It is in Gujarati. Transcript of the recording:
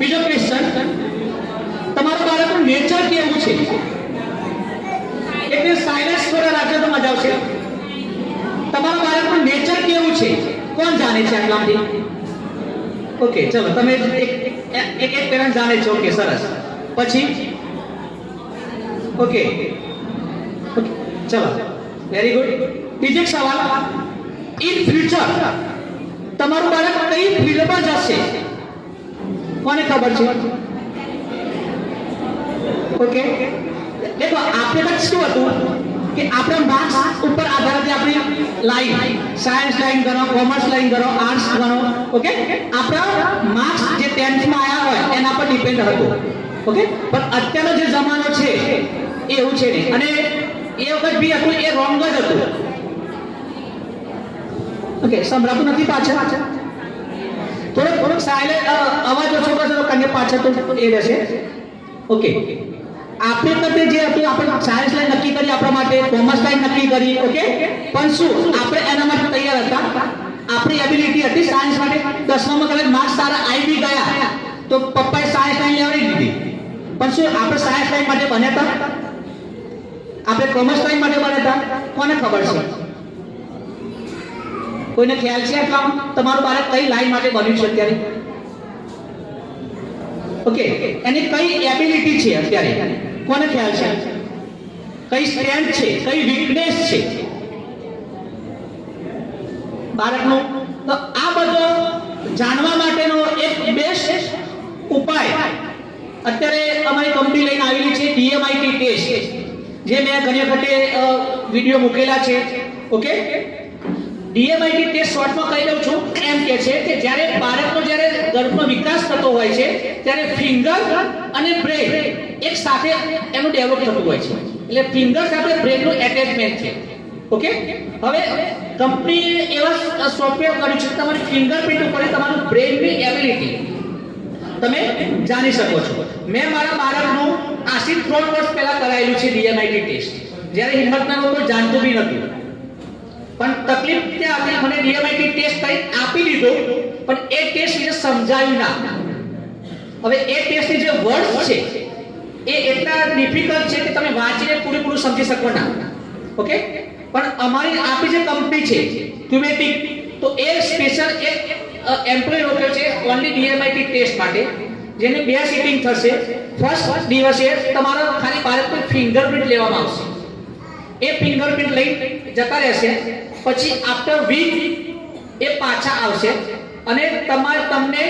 બીજો ક્વેશ્ચન, તમારું બાળકનું નેચર કેવું છે? એટલે સાયલેન્સ થોડા રાખજો તો મજા આવશે. તમારું બાળકનું નેચર કેવું છે કોણ જાણે છે આટલામાંથી? ઓકે, ચલો તમે એક પેરેન્ટ જાણે છો. ઓકે, સરસ. પછી ઓકે, ચલો, વેરી ગુડ. બીજો સવાલ, ઇન ફ્યુચર તમારું બાળક કઈ ફિલ્ડમાં જશે કોને ખબર છે? ઓકે, देखो आपने तक શું હતું કે આપણા માર્ક્સ ઉપર આધારિત આપણી લાઈન, સાયન્સ લાઈન ગણો, કોમર્સ લાઈન ગણો, આર્ટ્સ ગણો. ઓકે, આપણા માર્ક્સ જે 10th માં આયા હોય એના પર ડિપેન્ડ હતું. ઓકે, પણ અત્યારનો જે જમાનો છે એ એવું છે નહીં, અને એ વખત બી હતું એ રોંગ જ હતું. ઓકે, સંભળાતું નથી પાછળ? થોડોક સાયલેન્ટ અવાજ ઓછો કરજો કને પાછળ તો એ રહેશે. ઓકે, આપણે કરતે જે હતું આપણે સાયન્સ લાઈન નક્કી કરી આપણા માટે, કોમર્સ લાઈન નક્કી કરી. ઓકે, પણ શું આપણે એના માટે તૈયાર હતા? આપણી એબિલિટી હતી સાયન્સ માટે. 10માં કદાચ માર્ક્સ સારા આવી બી ગયા તો પપ્પાએ સાયન્સ લાઈન લેવડી દીધી, પણ શું આપણે સાયન્સ લાઈન માટે બન્યા હતા? આપણે કોમર્સ લાઈન માટે બન્યા હતા? કોને ખબર છે? કોઈને ખ્યાલ છે આટલા તમારું બાળક કઈ લાઈન માટે બન્યું છે અત્યારે? ઓકે, એની કઈ એબિલિટી છે અત્યારે કોને ખ્યાલ છે? કઈ સ્ટ્રેન્થ છે, કઈ વીકનેસ છે બાળકનું? તો આ બધો જાણવા માટેનો એક બેસ્ટ ઉપાય અત્યારે અમારી કંપની લઈને આવેલી છે, DMIT ટેસ્ટ, જે મેં ઘણી વખતે વિડીયો મૂકેલા છે. ઓકે, DMIT ટેસ્ટ શોર્ટમાં કહી દઉં છું. એમ કે છે કે જ્યારે બાળકનો જ્યારે ગર્ભનો વિકાસ થતો હોય છે ત્યારે ફિંગર અને બ્રેન એક સાથે એનું ડેવલપ થતું હોય છે. એટલે ફિંગર સાથે બ્રેનનું એટેચમેન્ટ છે. ઓકે, હવે કંપનીએ એવા સોફ્ટવેર કર્યું છે કે તમારી ફિંગરપ્રિન્ટ ઉપર તમારું બ્રેનની એબિલિટી તમે જાણી શકો છો. મેં મારા બાળકનું આશિત 3 વર્ષ પહેલા કરાયેલું છે DMIT ટેસ્ટ, જ્યારે હિંમતનગર કોઈ જાણતું બી નહોતું. પણ તકલીફ ત્યાં હતી, મને DMIT ટેસ્ટ કરી આપી દીધો, પણ એ ટેસ્ટ વિશે સમજાયું ના. હવે એ ટેસ્ટની જે વર્ડ્સ છે એ એટલા ડિફિકલ્ટ છે કે તમે વાંચીને પૂરેપૂરું સમજી શકો ના. ઓકે, પણ અમારી આપણી જે કંપની છે ક્યુમેટિક, તો એ સ્પેશિયલ એક એમ્પ્લોય રોક્યો છે ઓનલી DMIT ટેસ્ટ માટે, જેને 2 સીટિંગ થશે. ફર્સ્ટ દિવસે તમારો ખાલી બાળકનું ફિંગરપ્રિન્ટ લેવામાં આવશે. એ ફિંગરપ્રિન્ટ લઈ જતા રહેશે, પછી આફ્ટર વીક એ પાછા આવશે અને તમને